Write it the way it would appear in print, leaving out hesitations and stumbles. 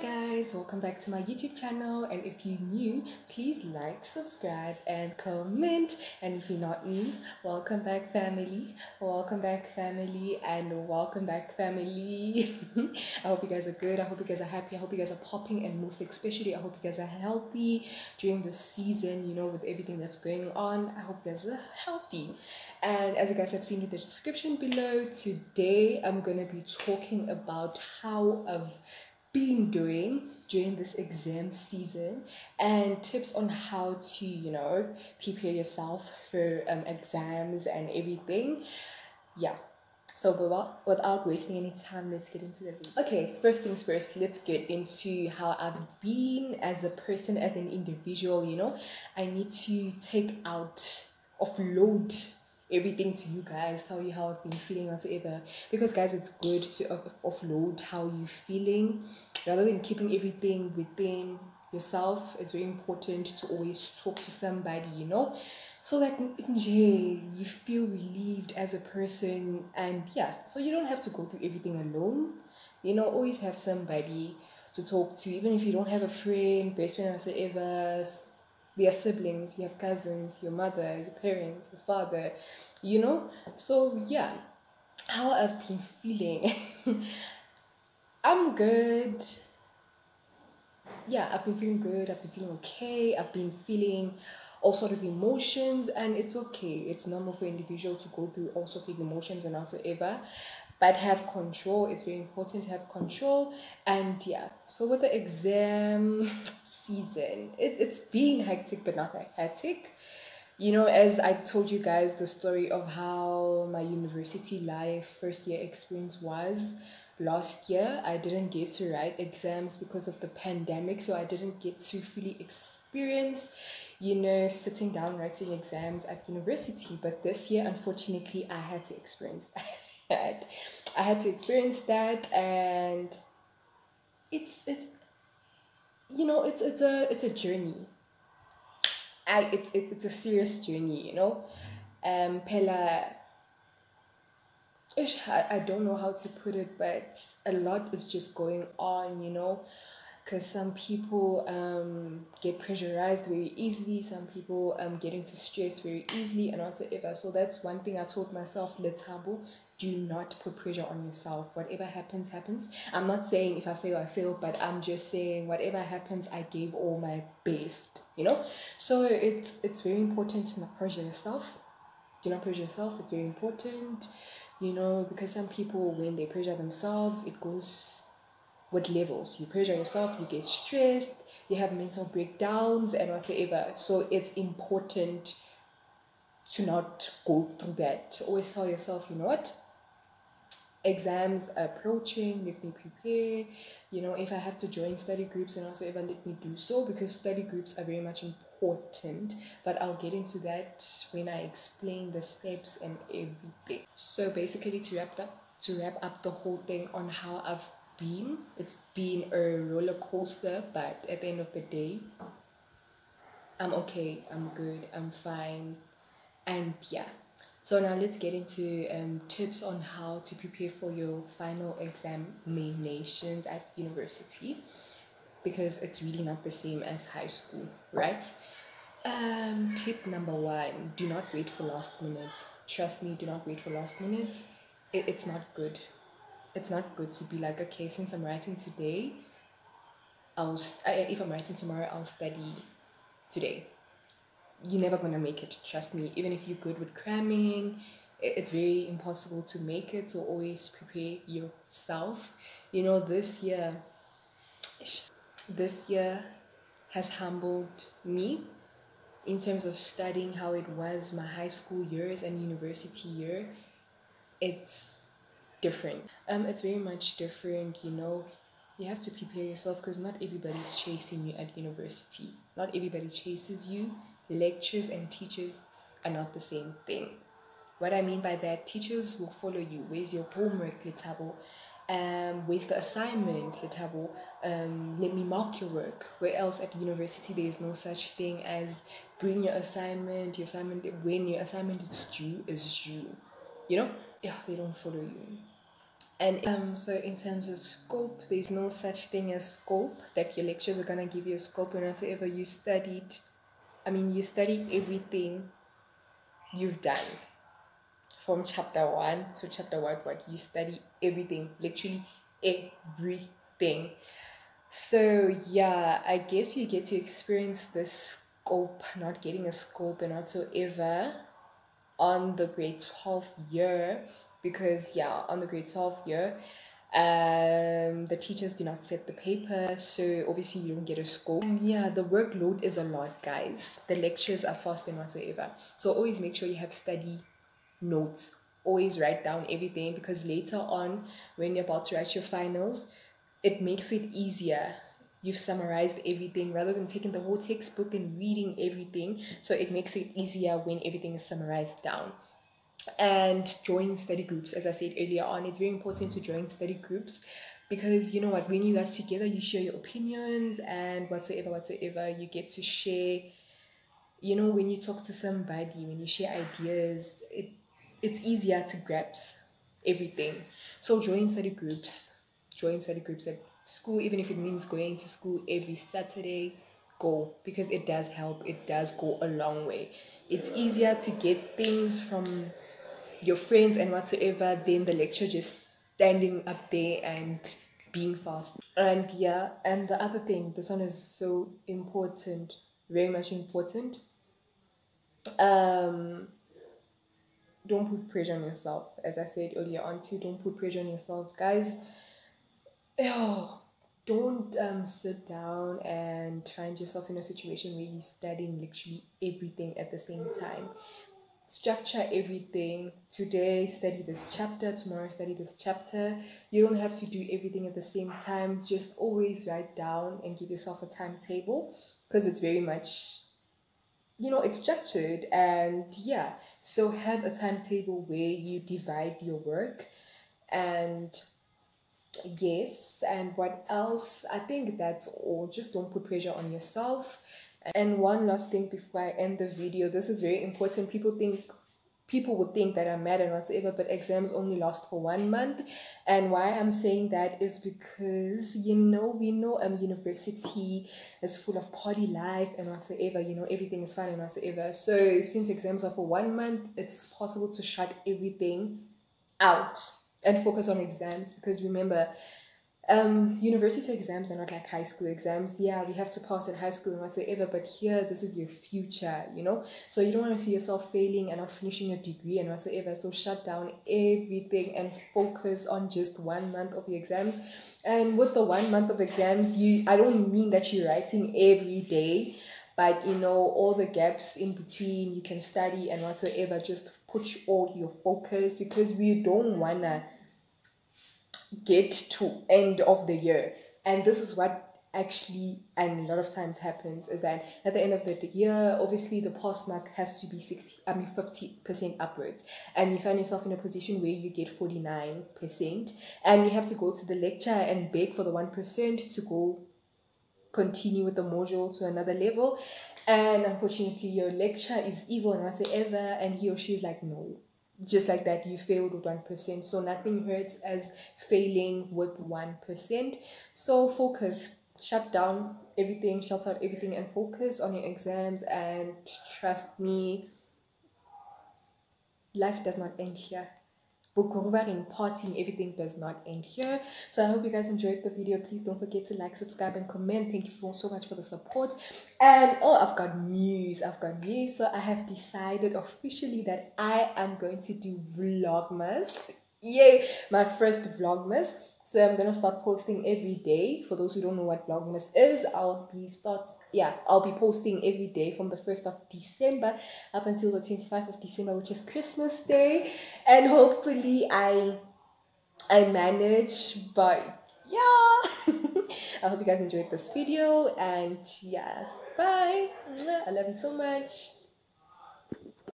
guys, welcome back to my YouTube channel, and if you're new, please like, subscribe and comment. And if you're not new, welcome back family, and welcome back family. I hope you guys are good, I hope you guys are happy, I hope you guys are popping, and most especially I hope you guys are healthy during this season, with everything that's going on. I hope you guys are healthy. And as you guys have seen in the description below, today I'm gonna be talking about how I've been doing during this exam season and tips on how to prepare yourself for exams and everything. Yeah, so without wasting any time, let's get into the video. Okay, first things first, let's get into how I've been as a person, as an individual. I need to offload everything to you guys, tell you how I've been feeling whatsoever, because guys, it's good to offload how you're feeling rather than keeping everything within yourself. It's very important to always talk to somebody, so that you feel relieved as a person. And yeah, so you don't have to go through everything alone. Always have somebody to talk to, even if you don't have a friend, best friend, whatsoever. Their siblings, you have cousins, your mother, your parents, your father, So yeah, how I've been feeling. I'm good. Yeah, I've been feeling good. I've been feeling okay. I've been feeling all sort of emotions, and it's okay. It's normal for individual to go through all sorts of emotions and whatsoever, but have control. It's very important to have control. And yeah, so with the exam season, it's been hectic, but not that hectic. As I told you guys the story of how my university life first year experience was last year. I didn't get to write exams because of the pandemic, so I didn't get to fully experience sitting down writing exams at university. But this year, unfortunately, I had to experience that. I had to experience that, and it's a journey. It's a serious journey. Pella, I don't know how to put it, but a lot is just going on, because some people get pressurized very easily, some people get into stress very easily and whatsoever. So that's one thing I told myself, Letabo, do not put pressure on yourself. Whatever happens, happens. I'm not saying if I fail, I fail, but I'm just saying whatever happens, I gave all my best, So it's very important to not pressure yourself. Do not pressure yourself. It's very important, because some people, when they pressure themselves, it goes with levels. You pressure yourself, you get stressed, you have mental breakdowns and whatsoever. So it's important to not go through that. Always tell yourself, you know what? Exams are approaching, let me prepare. If I have to join study groups and whatsoever, let me do so, because study groups are very much important. But I'll get into that when I explain the steps and everything. So basically, to wrap up the whole thing on how I've been, it's been a roller coaster, but at the end of the day, I'm okay, I'm good, I'm fine. And yeah, so now let's get into tips on how to prepare for your final examinations at university, because it's really not the same as high school, right? Tip number one, do not wait for last minutes. Trust me, do not wait for last minutes. It's not good. It's not good to be like, okay, since I'm writing today, if I'm writing tomorrow, I'll study today. You're never gonna make it, trust me. Even if you're good with cramming, it's very impossible to make it. So always prepare yourself. This year has humbled me in terms of studying, how it was my high school years and university year. It's different. It's very much different. You have to prepare yourself, because not everybody's chasing you at university. Not everybody chases you. Lectures and teachers are not the same thing. What I mean by that, teachers will follow you. Where's your homework, Letabo? Where's the assignment, Letabo? Let me mark your work. Where else at university there is no such thing as bring your assignment. When your assignment is due. Yeah, they don't follow you. And so in terms of scope, there's no such thing as scope, that your lectures are gonna give you a scope and whatever you studied. You study everything you've done from chapter 1 to chapter what you study everything, literally everything. So yeah, I guess you get to experience this scope, not getting a scope and whatsoever on the grade 12 year, because yeah, on the grade 12 year, the teachers do not set the paper, so obviously you don't get a scope. And yeah, the workload is a lot, guys. The lectures are fast and whatsoever, so always make sure you have study notes. Always write down everything, because later on when you're about to write your finals, it makes it easier. You've summarized everything rather than taking the whole textbook and reading everything, so it makes it easier when everything is summarized down. And join study groups. As I said earlier on, it's very important to join study groups, because you know what, when you guys together, you share your opinions and whatsoever, you get to share. You know, when you talk to somebody, when you share ideas, it's easier to grasp everything. So join study groups. Join study groups at school, even if it means going to school every Saturday. Go, because it does help. It does go a long way. It's easier to get things from your friends and whatsoever than the lecture just standing up there and being fast. And yeah, and the other thing, this one is so important, very much important. um don't put pressure on yourself. As I said earlier on too, don't put pressure on yourselves, guys. Oh, don't sit down and find yourself in a situation where you're studying literally everything at the same time. Structure everything. Today study this chapter, tomorrow study this chapter. You don't have to do everything at the same time. Just always write down and give yourself a timetable, because it's very much, it's structured. And yeah, so have a timetable where you divide your work. And yes, and what else? I think that's all. Just don't put pressure on yourself. And one last thing before I end the video, this is very important. People would think that I'm mad and whatever, but exams only last for 1 month. And why I'm saying that is because, we know university is full of party life and whatsoever, everything is fun and whatsoever. So since exams are for 1 month, it's possible to shut everything out and focus on exams. Because remember, university exams are not like high school exams. Yeah, we have to pass at high school and whatsoever, but here this is your future, so you don't want to see yourself failing and not finishing your degree and whatsoever. So shut down everything and focus on just 1 month of your exams. And with the 1 month of exams, I don't mean that you're writing every day, but all the gaps in between you can study and whatsoever. Just put all your focus, because we don't wanna get to end of the year. And this is what actually and a lot of times happens, is that at the end of the year, obviously the pass mark has to be 50% upwards, and you find yourself in a position where you get 49%, and you have to go to the lecture and beg for the 1% to go continue with the module to another level. And unfortunately your lecturer is evil and whatsoever, and he or she is like, no, just like that, you failed with 1%. So nothing hurts as failing with 1%. So focus, shut out everything and focus on your exams. And trust me, life does not end here. Bukuruvaring, partying, everything does not end here. So I hope you guys enjoyed the video. Please don't forget to like, subscribe, and comment. Thank you so much for the support. And I've got news. So I have decided officially that I am going to do Vlogmas. Yay, my first Vlogmas. So I'm gonna start posting every day. For those who don't know what Vlogmas is, I'll be posting every day from the 1st of December up until the 25th of December, which is Christmas Day. And hopefully I manage, but yeah. I hope you guys enjoyed this video, and yeah, bye. I love you so much.